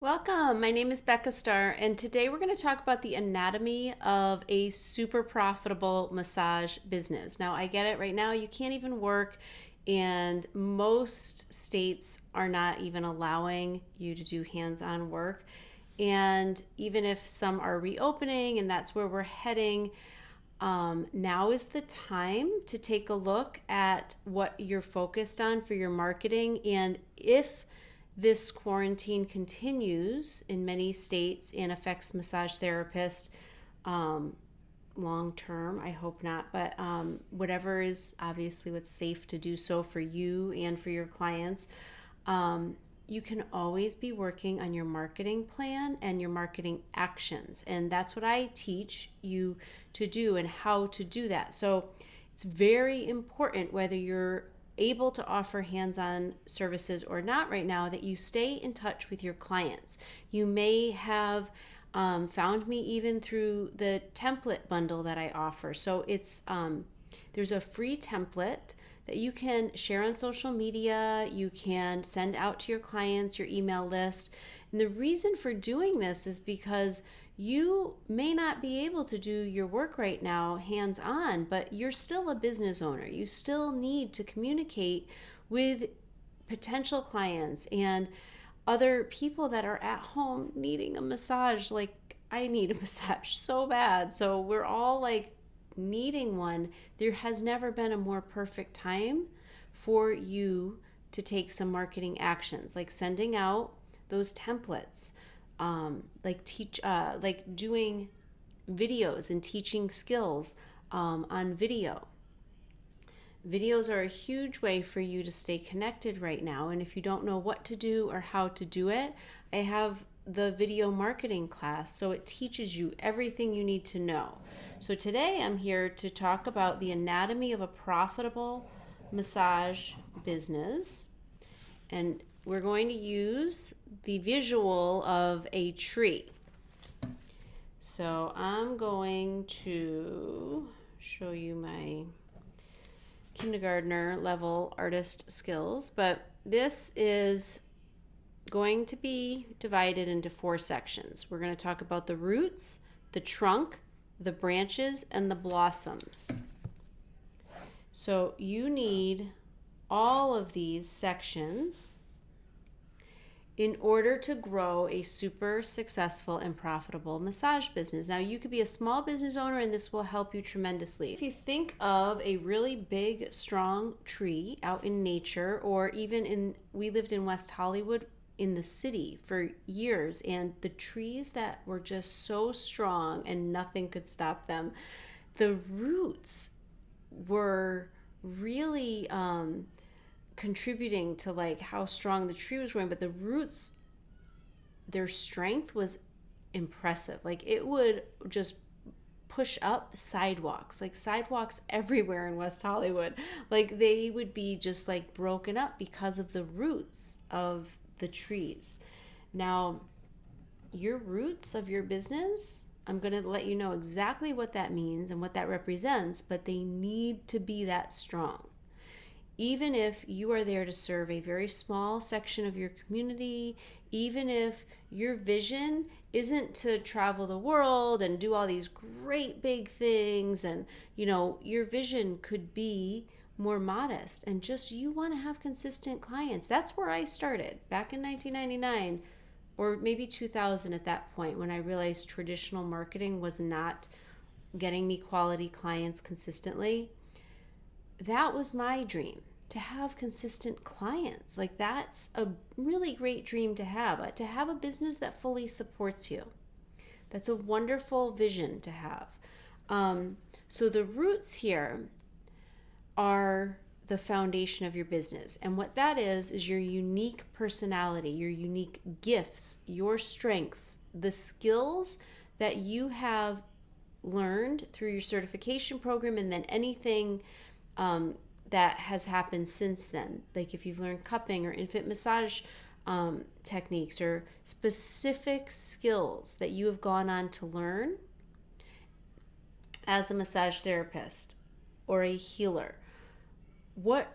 Welcome. My name is beccastarr, and today we're going to talk about the anatomy of a super profitable massage business. Now, I get it right now, you can't even work, and most states are not even allowing you to do hands on work. And even if some are reopening, and that's where we're heading, now is the time to take a look at what you're focused on for your marketing. And if this quarantine continues in many states and affects massage therapists long term, I hope not, but whatever is obviously what's safe to do so for you and for your clients, you can always be working on your marketing plan and your marketing actions. And that's what I teach you to do and how to do that. So it's very important, whether you're able to offer hands-on services or not right now, that you stay in touch with your clients. You may have found me even through the template bundle that I offer. So it's there's a free template that you can share on social media. You can send out to your clients, your email list. And the reason for doing this is because you may not be able to do your work right now hands on, but you're still a business owner. You still need to communicate with potential clients and other people that are at home needing a massage. Like, I need a massage so bad. So we're all like needing one. There has never been a more perfect time for you to take some marketing actions, like sending out those templates, like doing videos and teaching skills on video. Videos are a huge way for you to stay connected right now. And if you don't know what to do or how to do it, I have the video marketing class. So it teaches you everything you need to know. So today I'm here to talk about the anatomy of a profitable massage business. And we're going to use the visual of a tree. So I'm going to show you my kindergartner level artist skills, but this is going to be divided into 4 sections. We're going to talk about the roots, the trunk, the branches, and the blossoms. So you need all of these sections in order to grow a super successful and profitable massage business. Now, you could be a small business owner and this will help you tremendously. If you think of a really big, strong tree out in nature, or even we lived in West Hollywood in the city for years, and the trees that were just so strong and nothing could stop them. The roots were really contributing to like how strong the tree was growing, but the roots, their strength was impressive. Like, it would just push up sidewalks, like sidewalks everywhere in West Hollywood. Like, they would be just like broken up because of the roots of the trees. Now, your roots of your business, I'm going to let you know exactly what that means and what that represents, but they need to be that strong. Even if you are there to serve a very small section of your community, even if your vision isn't to travel the world and do all these great big things, and your vision could be more modest and just you want to have consistent clients. That's where I started back in 1999 or maybe 2000 at that point, when I realized traditional marketing was not getting me quality clients consistently. That was my dream, to have consistent clients. Like, that's a really great dream to have a business that fully supports you. That's a wonderful vision to have. So the roots here are the foundation of your business. And what that is your unique personality, your unique gifts, your strengths, the skills that you have learned through your certification program, and then anything that has happened since then. Like, if you've learned cupping or infant massage techniques, or specific skills that you have gone on to learn as a massage therapist or a healer, what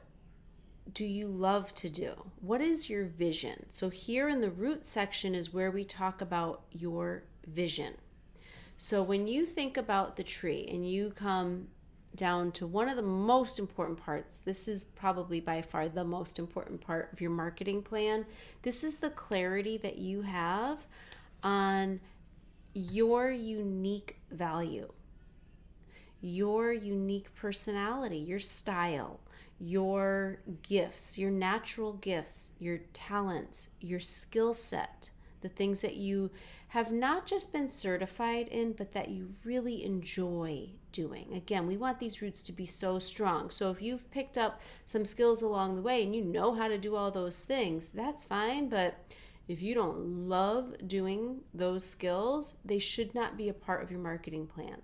do you love to do? What is your vision? So here in the root section is where we talk about your vision. So when you think about the tree and you come down to one of the most important parts, this is probably by far the most important part of your marketing plan. This is the clarity that you have on your unique value, your unique personality, your style, your gifts, your natural gifts, your talents, your skill set, the things that you have not just been certified in, but that you really enjoy doing. Again, we want these roots to be so strong. So if you've picked up some skills along the way and you know how to do all those things, that's fine. But if you don't love doing those skills, they should not be a part of your marketing plan.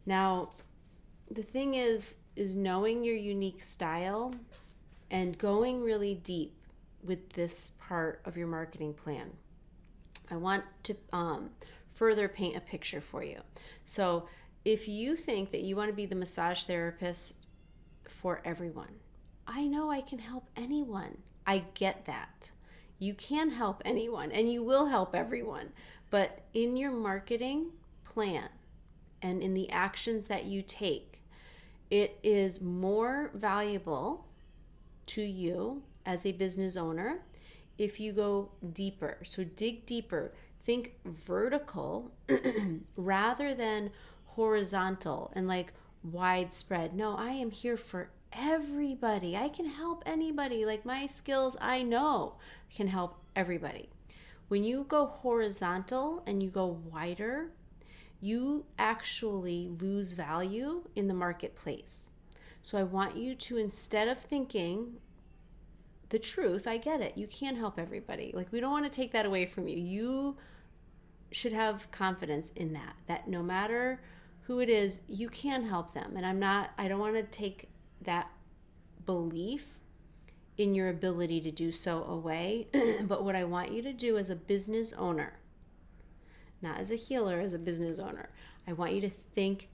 Now, the thing is knowing your unique style and going really deep with this part of your marketing plan. I want to further paint a picture for you. So if you think that you want to be the massage therapist for everyone, I know I can help anyone. I get that. You can help anyone and you will help everyone. But in your marketing plan and in the actions that you take, it is more valuable to you as a business owner if you go deeper. So dig deeper. Think vertical rather than horizontal and like widespread. No, I am here for everybody. I can help anybody. Like my skills, I know can help everybody. When you go horizontal and you go wider, you actually lose value in the marketplace. So I want you to, instead of thinking the truth, I get it, you can't help everybody. Like we don't want to take that away from you. You should have confidence in that no matter who it is, you can help them. And I don't want to take that belief in your ability to do so away. But what I want you to do as a business owner, not as a healer, as a business owner, I want you to think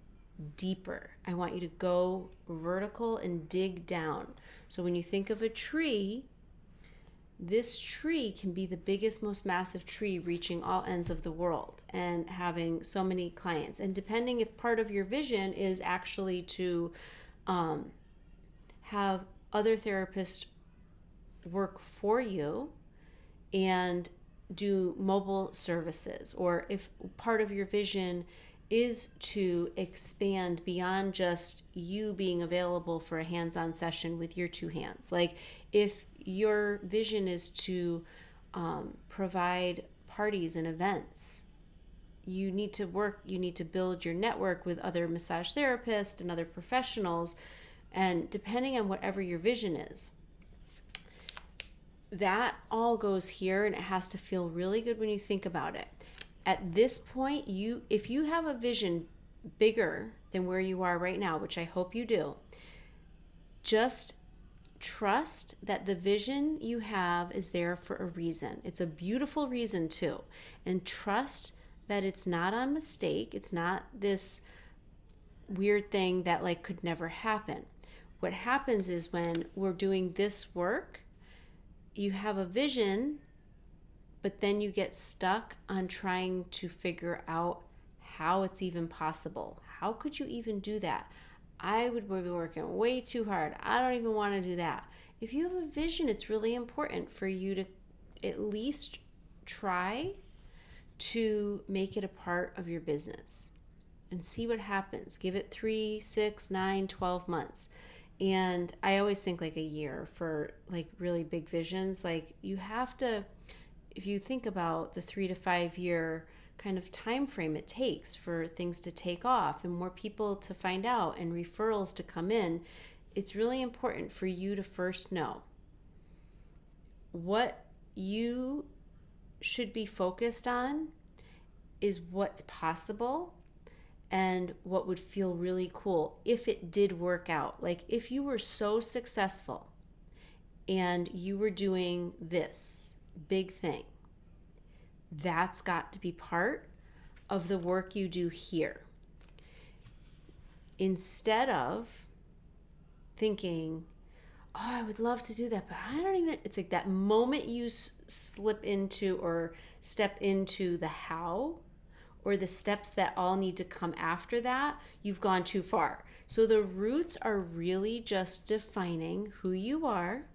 deeper. I want you to go vertical and dig down. So when you think of a tree, this tree can be the biggest, most massive tree reaching all ends of the world and having so many clients. And depending if part of your vision is actually to have other therapists work for you and do mobile services, or if part of your vision is to expand beyond just you being available for a hands-on session with your two hands. Like if your vision is to provide parties and events, you need to build your network with other massage therapists and other professionals. And depending on whatever your vision is, that all goes here, and it has to feel really good when you think about it. At this point, if you have a vision bigger than where you are right now, which I hope you do, just trust that the vision you have is there for a reason. It's a beautiful reason too. And trust that it's not on mistake. It's not this weird thing that like could never happen. What happens is when we're doing this work, you have a vision, but then you get stuck on trying to figure out how it's even possible. How could you even do that? I would be working way too hard. I don't even want to do that. If you have a vision, it's really important for you to at least try to make it a part of your business and see what happens. Give it 3, 6, 9, 12 months. And I always think like a year for like really big visions. Like you have to, if you think about the 3 to 5 year kind of time frame it takes for things to take off and more people to find out and referrals to come in, it's really important for you to first know what you should be focused on is what's possible and what would feel really cool if it did work out. Like if you were so successful and you were doing this big thing, that's got to be part of the work you do here. Instead of thinking, I would love to do that, but I don't even, it's like that moment you slip into or step into the how, or the steps that all need to come after that, you've gone too far. So the roots are really just defining who you are.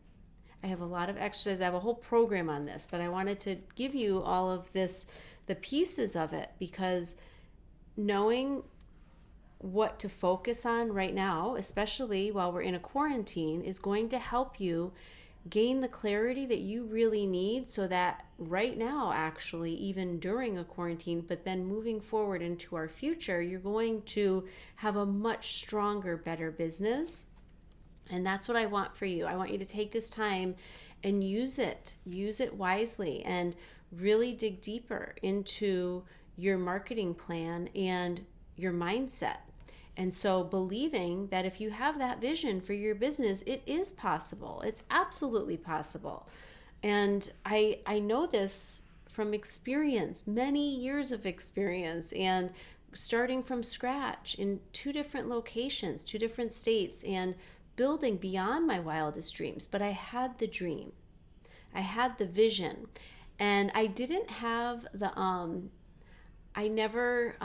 I have a lot of exercises. I have a whole program on this, but I wanted to give you all of this, the pieces of it, because knowing what to focus on right now, especially while we're in a quarantine, is going to help you gain the clarity that you really need, so that right now, actually, even during a quarantine, but then moving forward into our future, you're going to have a much stronger, better business. And that's what I want for you. I want you to take this time and use it wisely, and really dig deeper into your marketing plan and your mindset. And so believing that if you have that vision for your business, it is possible. It's absolutely possible. And I know this from experience, many years of experience, and starting from scratch in 2 different locations, 2 different states, and building beyond my wildest dreams. But I had the dream. I had the vision. And I didn't have the I never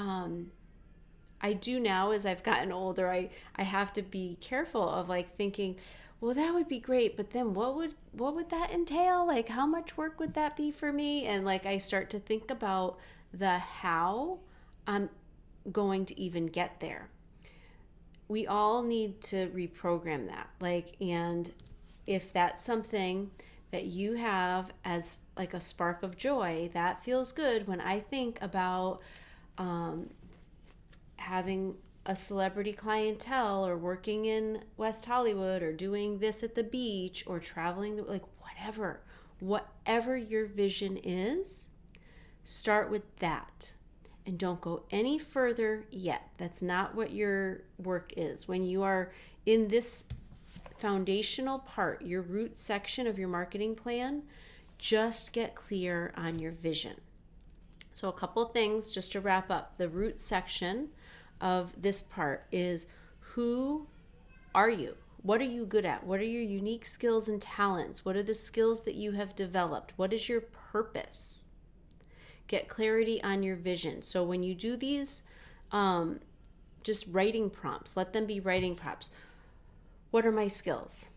I do now, as I've gotten older. I have to be careful of like thinking, well, that would be great, but then what would that entail? Like, how much work would that be for me? And like, I start to think about the how I'm going to even get there. We all need to reprogram that. Like, and if that's something that you have as like a spark of joy, that feels good when I think about having a celebrity clientele, or working in West Hollywood, or doing this at the beach, or traveling, like whatever your vision is, start with that. And don't go any further yet. That's not what your work is. When you are in this foundational part, your root section of your marketing plan, just get clear on your vision. So a couple things just to wrap up. The root section of this part is, who are you? What are you good at? What are your unique skills and talents? What are the skills that you have developed? What is your purpose? Get clarity on your vision. So when you do these just writing prompts, let them be writing prompts. What are my skills?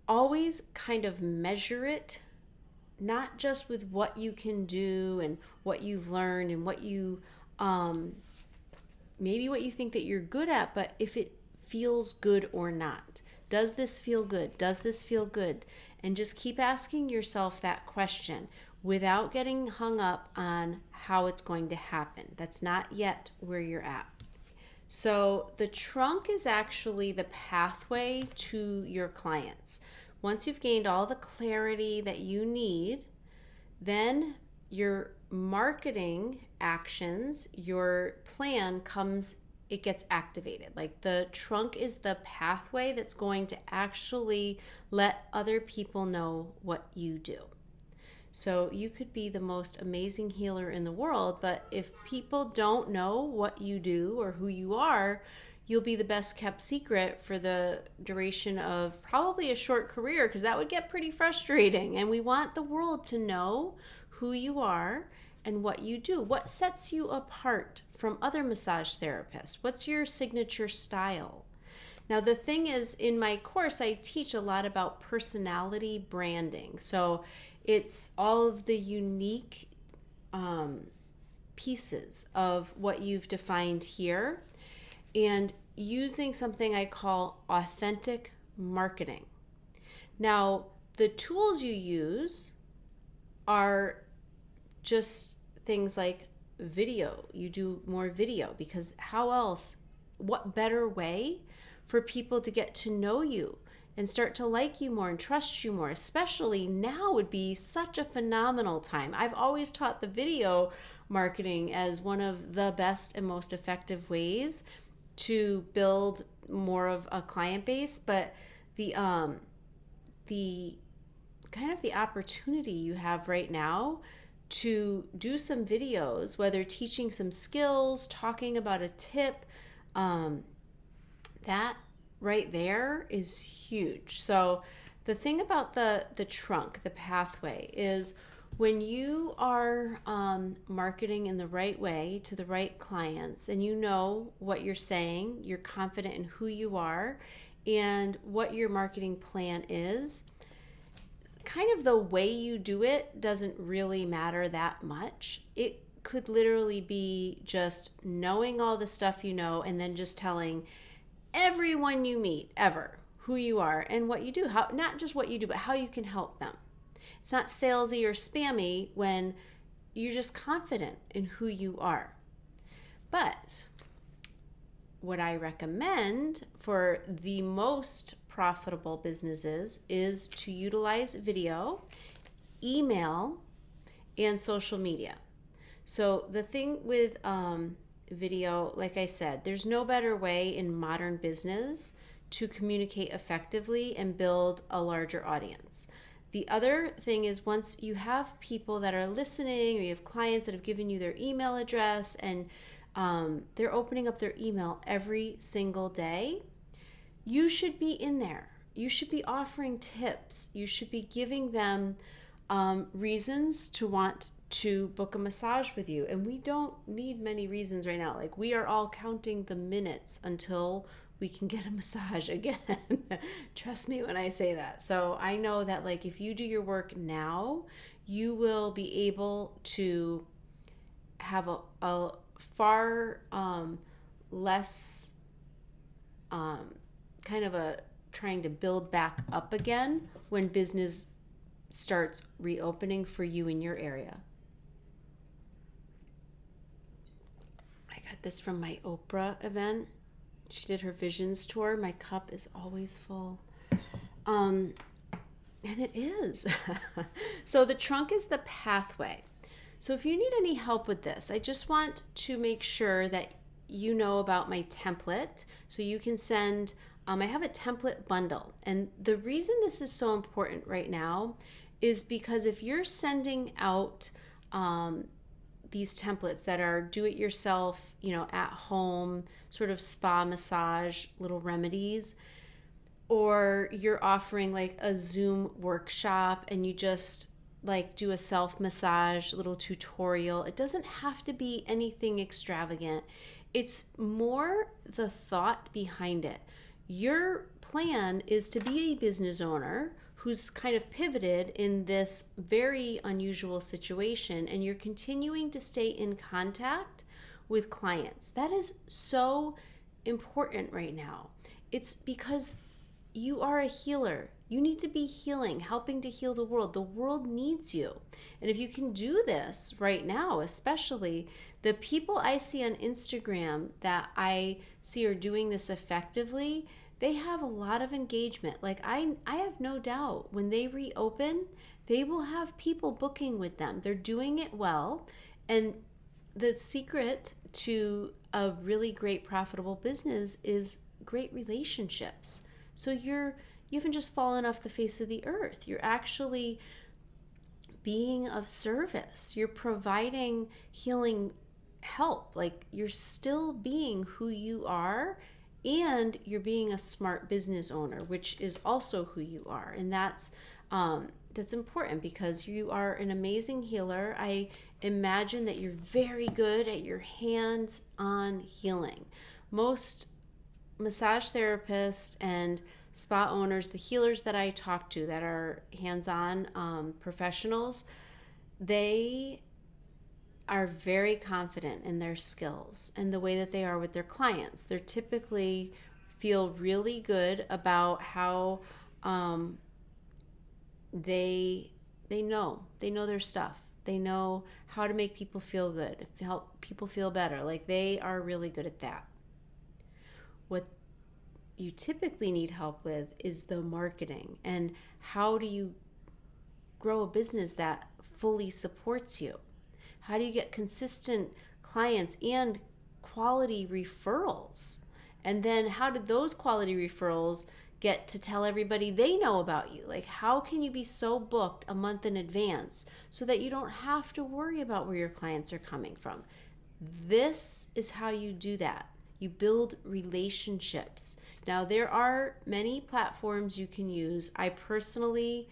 Always kind of measure it, not just with what you can do and what you've learned and what you maybe what you think that you're good at, but if it feels good or not. Does this feel good? Does this feel good? And just keep asking yourself that question without getting hung up on how it's going to happen. That's not yet where you're at. So the trunk is actually the pathway to your clients. Once you've gained all the clarity that you need, then your marketing actions, your plan it gets activated. Like, the trunk is the pathway that's going to actually let other people know what you do. So you could be the most amazing healer in the world, but if people don't know what you do or who you are, you'll be the best kept secret for the duration of probably a short career, because that would get pretty frustrating. And we want the world to know who you are and what you do. What sets you apart from other massage therapists? What's your signature style? Now, the thing is, in my course, I teach a lot about personality branding. So it's all of the unique pieces of what you've defined here, and using something I call authentic marketing. Now, the tools you use are just things like video. You do more video, because how else, what better way for people to get to know you and start to like you more and trust you more? Especially now would be such a phenomenal time. I've always taught the video marketing as one of the best and most effective ways to build more of a client base, but the kind of the opportunity you have right now to do some videos, whether teaching some skills, talking about a tip, that right there is huge. So the thing about the trunk, the pathway, is when you are marketing in the right way to the right clients, and you know what you're saying, you're confident in who you are and what your marketing plan is, kind of the way you do it doesn't really matter that much. It could literally be just knowing all the stuff you know and then just telling everyone you meet ever who you are and what you do, how, not just what you do, but how you can help them. It's not salesy or spammy when you're just confident in who you are. But what I recommend for the most profitable businesses is to utilize video, email, and social media. So the thing with video, like I said, there's no better way in modern business to communicate effectively and build a larger audience. The other thing is, once you have people that are listening, or you have clients that have given you their email address and they're opening up their email every single day, you should be in there. You should be offering tips. You should be giving them reasons to want to book a massage with you. And we don't need many reasons right now. Like, we are all counting the minutes until we can get a massage again. Trust me when I say that. So I know that, like, if you do your work now, you will be able to have a far less kind of a trying to build back up again when business starts reopening for you in your area. I got this from my Oprah event. She did her visions tour. My cup is always full. And it is. So the trunk is the pathway. So if you need any help with this, I just want to make sure that you know about my template. So you can send, I have a template bundle. And the reason this is so important right now is because if you're sending out these templates that are do-it-yourself, at home, sort of spa massage, little remedies, or you're offering like a Zoom workshop and you just like do a self-massage little tutorial, it doesn't have to be anything extravagant. It's more the thought behind it. Your plan is to be a business owner who's kind of pivoted in this very unusual situation, and you're continuing to stay in contact with clients. That is so important right now. It's because you are a healer. You need to be healing, helping to heal the world. The world needs you. And if you can do this right now, especially the people I see on Instagram that I see are doing this effectively, they have a lot of engagement. Like I have no doubt when they reopen, they will have people booking with them. They're doing it well. And the secret to a really great profitable business is great relationships. So you haven't just fallen off the face of the earth. You're actually being of service. You're providing healing help. Like, you're still being who you are, and you're being a smart business owner, which is also who you are. And that's important because you are an amazing healer. I imagine that you're very good at your hands-on healing. Most massage therapists and spa owners, the healers that I talk to that are hands-on professionals, they are very confident in their skills and the way that they are with their clients. They typically feel really good about how they know their stuff. They know how to make people feel good, help people feel better. Like, they are really good at that. What you typically need help with is the marketing, and how do you grow a business that fully supports you? How do you get consistent clients and quality referrals? And then how do those quality referrals get to tell everybody they know about you? Like, how can you be so booked a month in advance so that you don't have to worry about where your clients are coming from? This is how you do that. You build relationships. Now, there are many platforms you can use. I personally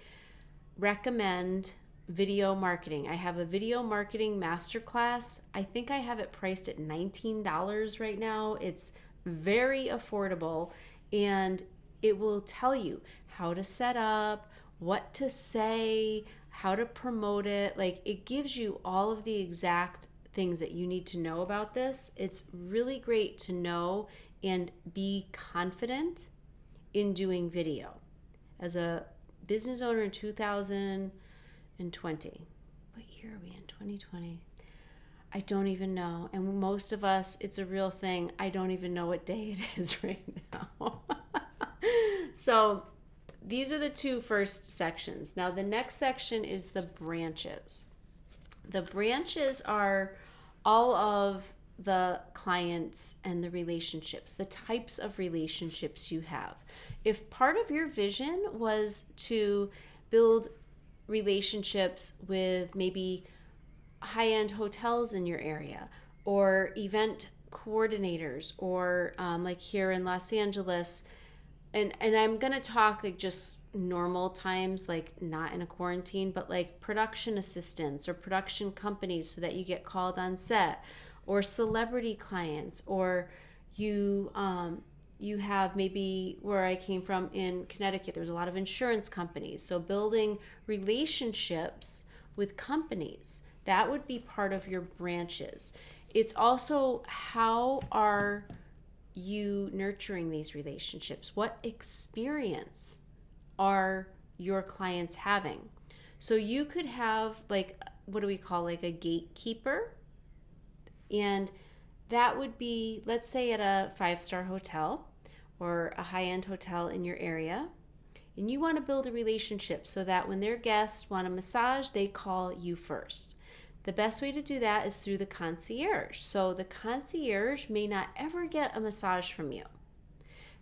recommend video marketing. I have a video marketing masterclass. I think I have it priced at $19 right now. It's very affordable, and it will tell you how to set up, what to say, how to promote it. Like, it gives you all of the exact things that you need to know about this. It's really great to know and be confident in doing video. As a business owner in 2020, what year are we in? 2020? I don't even know. And most of us, it's a real thing. I don't even know what day it is right now. So these are the two first sections. Now the next section is the branches. The branches are all of the clients and the relationships, the types of relationships you have. If part of your vision was to build relationships with maybe high-end hotels in your area, or event coordinators, or like here in Los Angeles, and I'm gonna talk like just normal times, like not in a quarantine, but like production assistants or production companies, so that you get called on set, or celebrity clients, or you have, maybe where I came from in Connecticut, there was a lot of insurance companies. So building relationships with companies, that would be part of your branches. It's also, how are you nurturing these relationships? What experience are your clients having? So you could have, like, what do we call, like a gatekeeper? And that would be, let's say at a 5-star hotel or a high-end hotel in your area, and you want to build a relationship so that when their guests want a massage, they call you first. The best way to do that is through the concierge. So the concierge may not ever get a massage from you,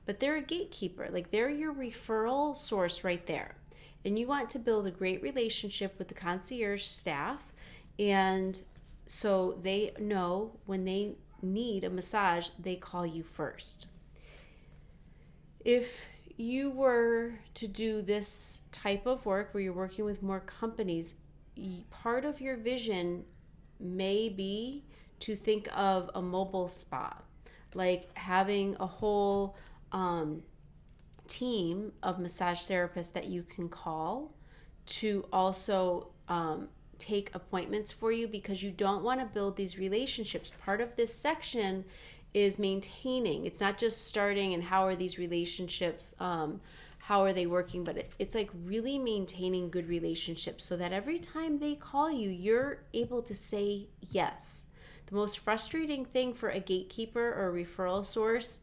but they're a gatekeeper. Like, they're your referral source right there. And you want to build a great relationship with the concierge staff, and so they know when they need a massage, they call you first. If you were to do this type of work where you're working with more companies, part of your vision may be to think of a mobile spa, like having a whole team of massage therapists that you can call to also take appointments for you, because you don't want to build these relationships. Part of this section is maintaining. It's not just starting and how are these relationships, how are they working, but it's like really maintaining good relationships so that every time they call you, you're able to say yes. The most frustrating thing for a gatekeeper or a referral source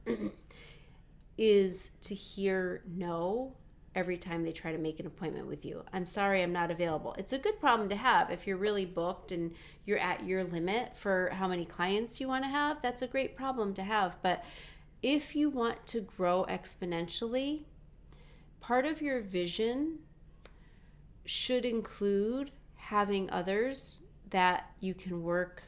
is to hear no every time they try to make an appointment with you. I'm sorry, I'm not available. It's a good problem to have if you're really booked and you're at your limit for how many clients you want to have. That's a great problem to have. But if you want to grow exponentially, part of your vision should include having others that you can work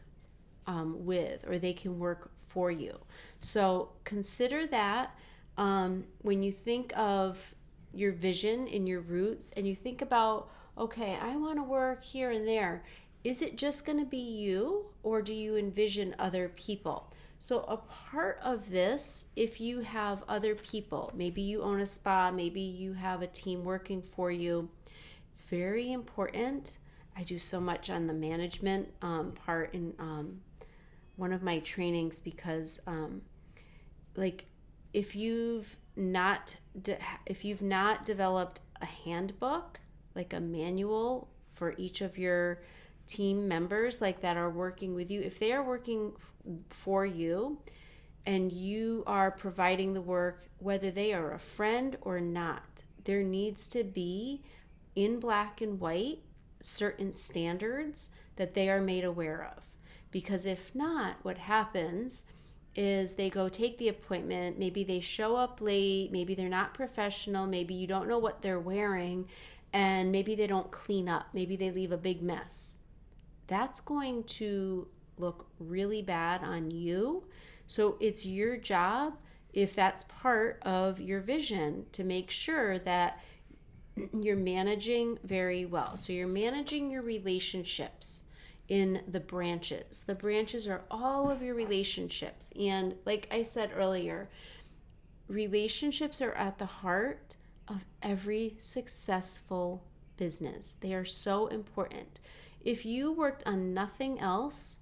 with, or they can work for you. So consider that when you think of your vision and your roots, and you think about, okay, I want to work here and there. Is it just going to be you, or do you envision other people? So a part of this, if you have other people, maybe you own a spa, maybe you have a team working for you, it's very important. I do so much on the management part in one of my trainings, because like if you've not developed a handbook, like a manual for each of your team members, like that are working with you, if they are working for you and you are providing the work, whether they are a friend or not, there needs to be in black and white certain standards that they are made aware of. Because if not, what happens is they go take the appointment, maybe they show up late, maybe they're not professional, maybe you don't know what they're wearing, and maybe they don't clean up, maybe they leave a big mess. That's going to look really bad on you. So it's your job, if that's part of your vision, to make sure that you're managing very well. So you're managing your relationships in the branches. The branches are all of your relationships. And like I said earlier, relationships are at the heart of every successful business. They are so important. If you worked on nothing else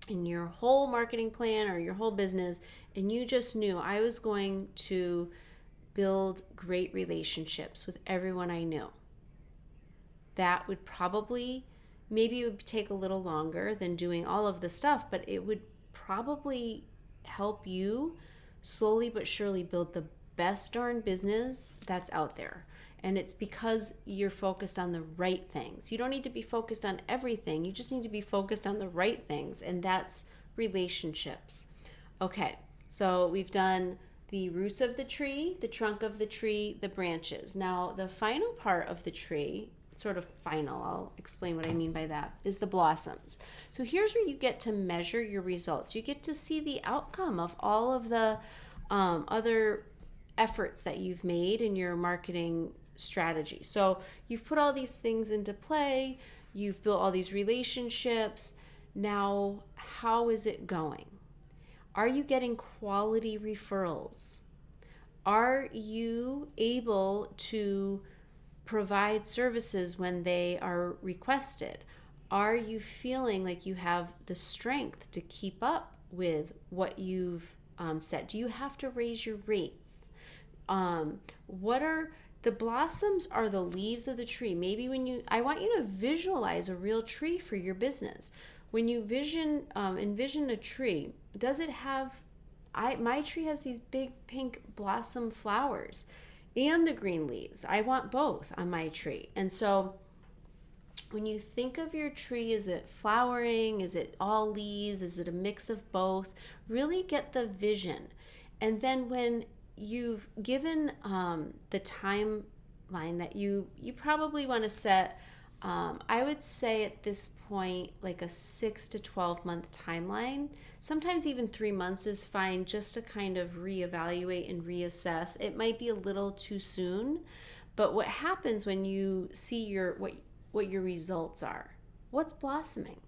in your whole marketing plan or your whole business, and you just knew I was going to build great relationships with everyone I knew, that would probably, maybe it would take a little longer than doing all of the stuff, but it would probably help you slowly but surely build the best darn business that's out there. And it's because you're focused on the right things. You don't need to be focused on everything. You just need to be focused on the right things, and that's relationships. Okay, so we've done the roots of the tree, the trunk of the tree, the branches. Now, the final part of the tree, sort of final, I'll explain what I mean by that, is the blossoms. So here's where you get to measure your results. You get to see the outcome of all of the other efforts that you've made in your marketing strategy. So you've put all these things into play, you've built all these relationships. Now, how is it going? Are you getting quality referrals? Are you able to provide services when they are requested? Are you feeling like you have the strength to keep up with what you've set? Do you have to raise your rates? What are the blossoms? Are the leaves of the tree. Maybe I want you to visualize a real tree for your business. When you envision a tree, does it have, my tree has these big pink blossom flowers and the green leaves. I want both on my tree. And so when you think of your tree, is it flowering? Is it all leaves? Is it a mix of both? Really get the vision. And then when you've given the timeline that you probably want to set, I would say at this point, like a 6 to 12 month timeline. Sometimes even 3 months is fine, just to kind of reevaluate and reassess. It might be a little too soon, but what happens when you see what your results are? What's blossoming?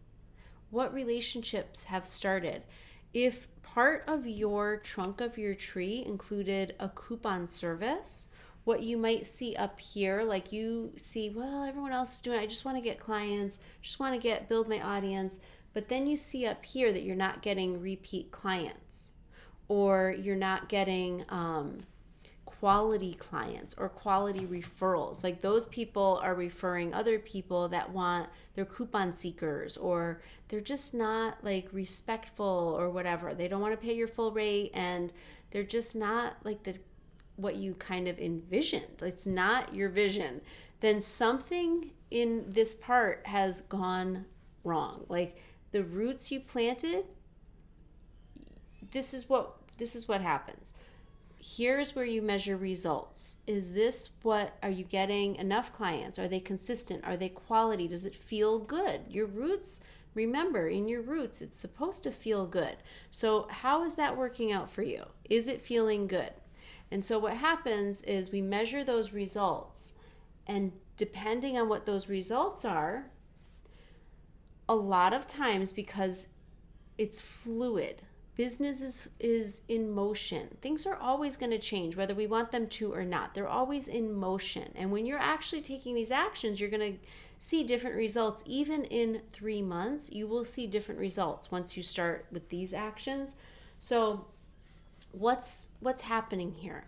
What relationships have started? If part of your trunk of your tree included a coupon service, what you might see up here, like you see, well, everyone else is doing it. I just want to get clients, just want to build my audience. But then you see up here that you're not getting repeat clients, or you're not getting quality clients or quality referrals. Like those people are referring other people that they're coupon seekers, or they're just not like respectful or whatever. They don't want to pay your full rate, and they're just not like what you kind of envisioned. It's not your vision. Then something in this part has gone wrong. Like the roots you planted, this is what happens. Here's where you measure results. Are you getting enough clients? Are they consistent? Are they quality? Does it feel good? Your roots, remember, in your roots, it's supposed to feel good. So how is that working out for you? Is it feeling good? And so what happens is we measure those results, and depending on what those results are, a lot of times, because it's fluid, business is in motion. Things are always going to change, whether we want them to or not. They're always in motion. And when you're actually taking these actions, you're going to see different results. Even in 3 months, you will see different results once you start with these actions. So what's happening here?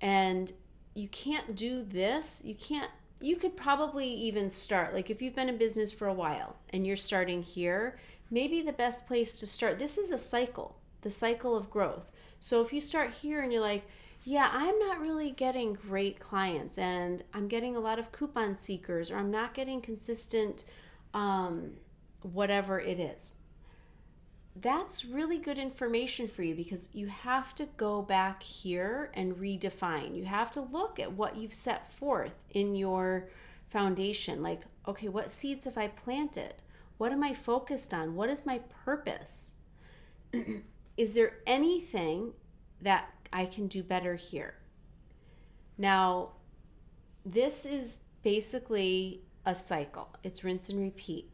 And you can't do this. You could probably even start, like if you've been in business for a while and you're starting here, maybe the best place to start, this is a cycle, the cycle of growth. So if you start here and you're like, yeah, I'm not really getting great clients, and I'm getting a lot of coupon seekers, or I'm not getting consistent, whatever it is. That's really good information for you, because you have to go back here and redefine. You have to look at what you've set forth in your foundation. Like, okay, what seeds have I planted? What am I focused on? What is my purpose? Is there anything that I can do better here? Now, this is basically a cycle. It's rinse and repeat.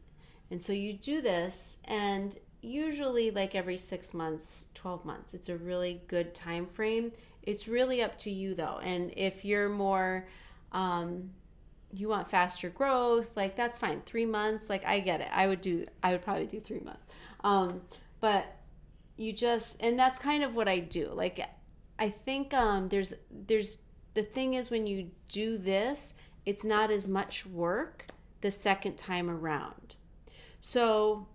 And so you do this, and usually like every 6 months, 12 months. It's a really good time frame. It's really up to you though. And if you're more you want faster growth, like that's fine. 3 months, like I get it. I would probably do 3 months. But you just, and that's kind of what I do. Like I think there's the thing is, when you do this, it's not as much work the second time around. So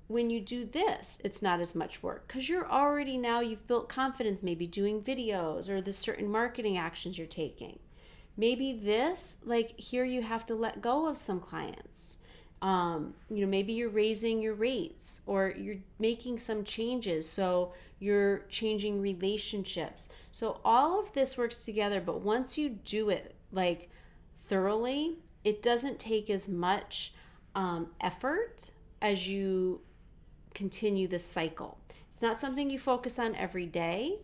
when you do this, it's not as much work because you've built confidence, maybe doing videos or the certain marketing actions you're taking. Maybe this, like here you have to let go of some clients. Maybe you're raising your rates or you're making some changes. So you're changing relationships. So all of this works together, but once you do it like thoroughly, it doesn't take as much effort as you continue the cycle. It's not something you focus on every day.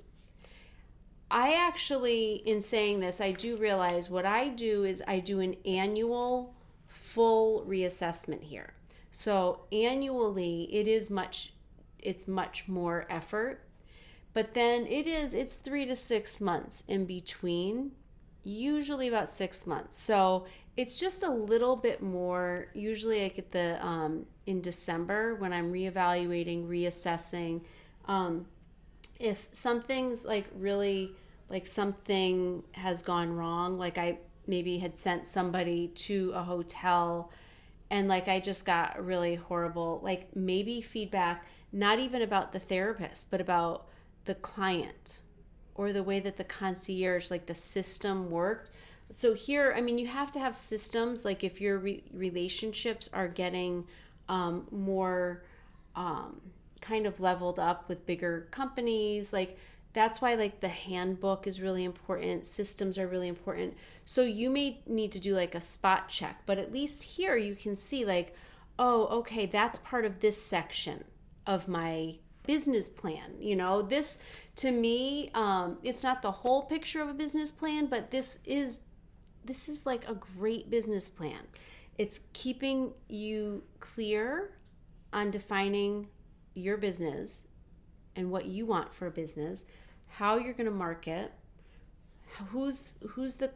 I actually, in saying this, I do realize what I do is I do an annual full reassessment here. So annually, it's much more effort, but then it's 3 to 6 months in between, usually about 6 months. So it's just a little bit more. Usually I get in December when I'm reevaluating, reassessing. If something's like really, like something has gone wrong, like I maybe had sent somebody to a hotel and like I just got really horrible, like maybe feedback, not even about the therapist, but about the client or the way that the concierge, like the system worked. So here, I mean, you have to have systems, like if your relationships are getting more kind of leveled up with bigger companies, like that's why like the handbook is really important. Systems are really important. So you may need to do like a spot check, but at least here you can see like, oh, okay, that's part of this section of my business plan. This to me, it's not the whole picture of a business plan, but this is like a great business plan. It's keeping you clear on defining your business and what you want for a business, how you're going to market, who's the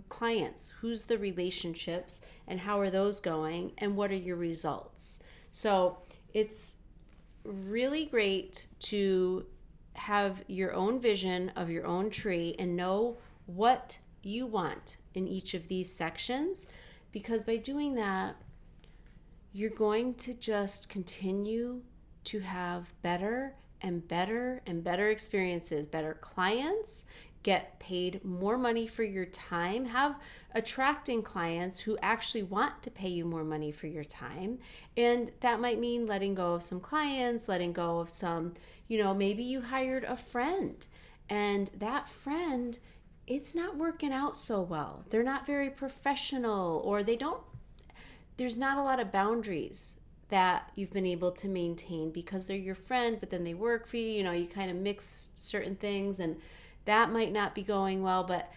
clients, who's the relationships, and how are those going, and what are your results. So it's really great to have your own vision of your own tree and know what you want in each of these sections, because by doing that, you're going to just continue to have better and better and better experiences, better clients, get paid more money for your time, have attracting clients who actually want to pay you more money for your time. And that might mean letting go of some clients, letting go of some, maybe you hired a friend and that friend, it's not working out so well. They're not very professional, or there's not a lot of boundaries that you've been able to maintain because they're your friend, but then they work for you. You kind of mix certain things and that might not be going well. But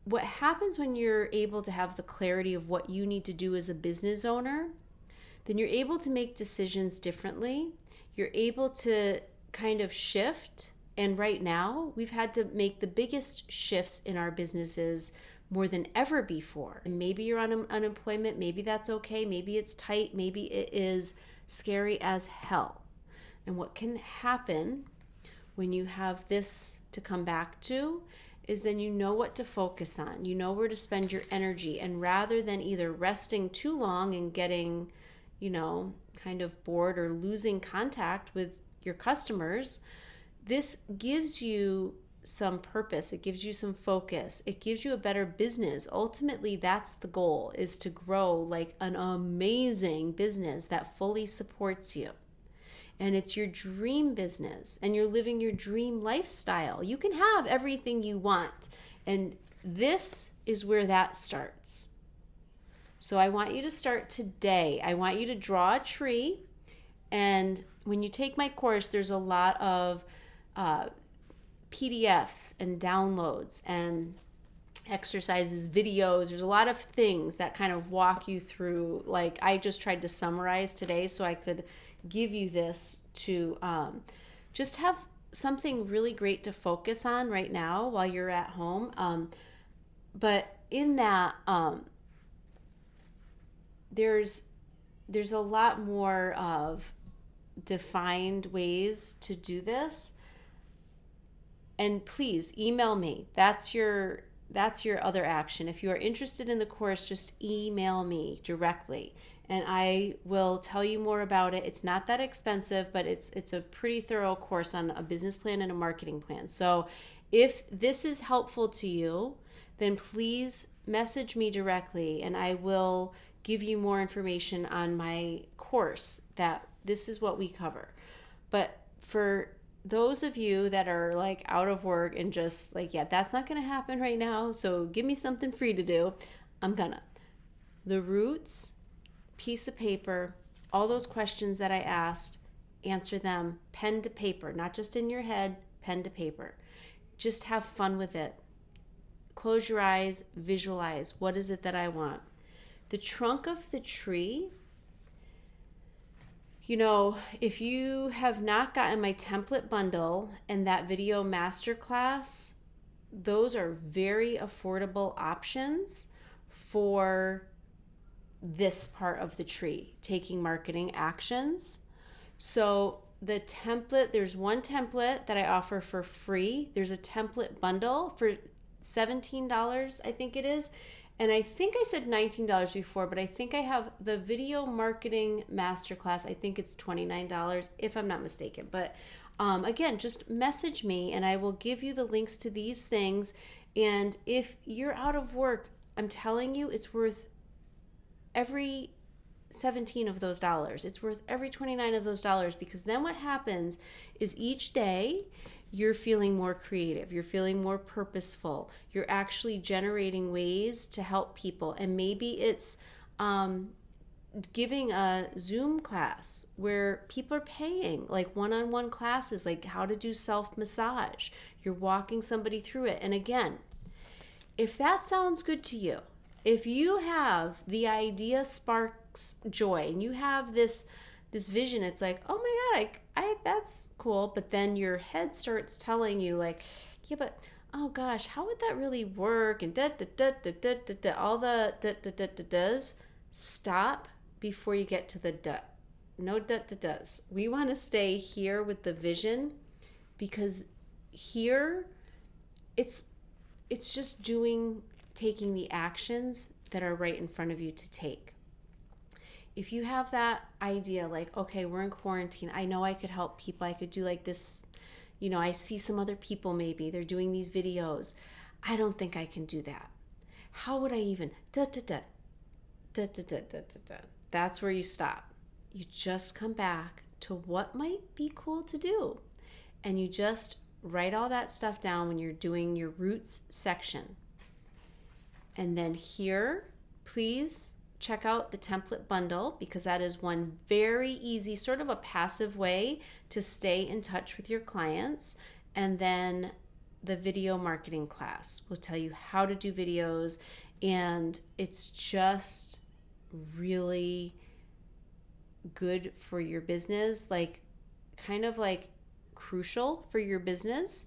what happens when you're able to have the clarity of what you need to do as a business owner, then you're able to make decisions differently. You're able to kind of shift. And right now, we've had to make the biggest shifts in our businesses more than ever before. And maybe you're on unemployment, maybe that's okay, maybe it's tight, maybe it is scary as hell. And what can happen when you have this to come back to is then you know what to focus on, you know where to spend your energy, and rather than either resting too long and getting, kind of bored or losing contact with your customers, this gives you some purpose, it gives you some focus, it gives you a better business. Ultimately, that's the goal, is to grow like an amazing business that fully supports you. And it's your dream business and you're living your dream lifestyle. You can have everything you want. And this is where that starts. So I want you to start today. I want you to draw a tree. And when you take my course, there's a lot of PDFs and downloads and exercises, videos. There's a lot of things that kind of walk you through. Like, I just tried to summarize today so I could give you this to just have something really great to focus on right now while you're at home. But in that, there's a lot more of defined ways to do this. And please email me. That's your other action. If you are interested in the course, just email me directly and I will tell you more about it. It's not that expensive, but it's a pretty thorough course on a business plan and a marketing plan. So if this is helpful to you, then please message me directly and I will give you more information on my course that this is what we cover. But for those of you that are like out of work and just like, yeah, that's not going to happen right now, so give me something free to do, I'm gonna. The roots, piece of paper, all those questions that I asked, answer them pen to paper, not just in your head, pen to paper. Just have fun with it. Close your eyes, visualize, what is it that I want? The trunk of the tree, you know, if you have not gotten my template bundle and that video masterclass, those are very affordable options for this part of the tree, taking marketing actions. So the template, there's one template that I offer for free. There's a template bundle for $17, I think it is. And I think I said $19 before, but I think I have the video marketing masterclass. I think it's $29 if I'm not mistaken. But again, just message me and I will give you the links to these things. And if you're out of work, I'm telling you, it's worth every 17 of those dollars. It's worth every 29 of those dollars, because then what happens is each day you're feeling more creative, you're feeling more purposeful, you're actually generating ways to help people. And maybe it's giving a Zoom class where people are paying, like one-on-one classes, like how to do self-massage. You're walking somebody through it. And again, if that sounds good to you, if you have the idea sparks joy and you have this vision, it's like, oh my God, I that's cool. But then your head starts telling you like, yeah, but oh gosh, how would that really work? And all the does. Stop before you get to the duh. No does. We want to stay here with the vision, because here it's just taking the actions that are right in front of you to take. If you have that idea, like, okay, we're in quarantine, I know I could help people, I could do like this, you know, I see some other people, maybe they're doing these videos, I don't think I can do that. How would I even, That's where you stop. You just come back to what might be cool to do. And you just write all that stuff down when you're doing your roots section. And then here, please check out the template bundle, because that is one very easy, sort of a passive way to stay in touch with your clients. And then the video marketing class will tell you how to do videos, and it's just really good for your business, like kind of like crucial for your business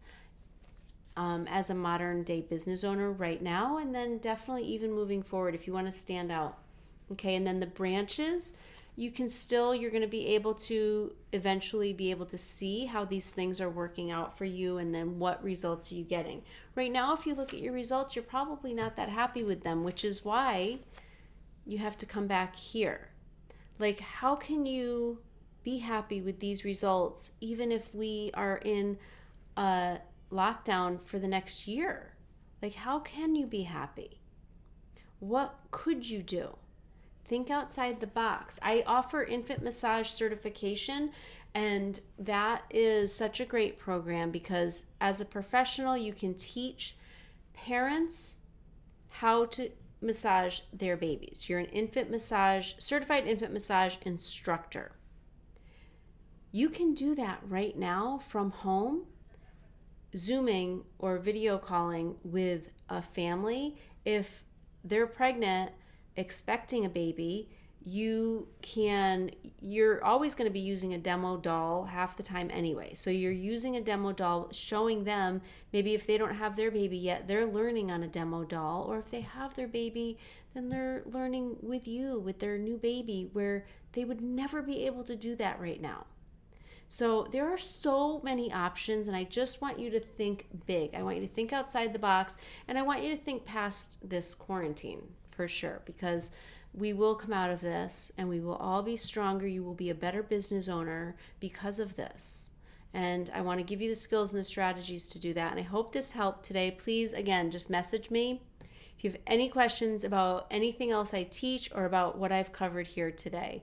as a modern day business owner right now, and then definitely even moving forward if you want to stand out. Okay, and then the branches, you're going to be able to eventually be able to see how these things are working out for you, and then what results are you getting. Right now, if you look at your results, you're probably not that happy with them, which is why you have to come back here. Like, how can you be happy with these results even if we are in a lockdown for the next year? Like, how can you be happy? What could you do? Think outside the box. I offer infant massage certification, and that is such a great program because as a professional, you can teach parents how to massage their babies. You're an certified infant massage instructor. You can do that right now from home, Zooming or video calling with a family. If they're pregnant, expecting a baby, you're always going to be using a demo doll half the time anyway. So you're using a demo doll, showing them, maybe if they don't have their baby yet, they're learning on a demo doll. Or if they have their baby, then they're learning with you, with their new baby, where they would never be able to do that right now. So there are so many options, and I just want you to think big. I want you to think outside the box, and I want you to think past this quarantine for sure, because we will come out of this and we will all be stronger. You will be a better business owner because of this. And I want to give you the skills and the strategies to do that. And I hope this helped today. Please, again, just message me if you have any questions about anything else I teach or about what I've covered here today.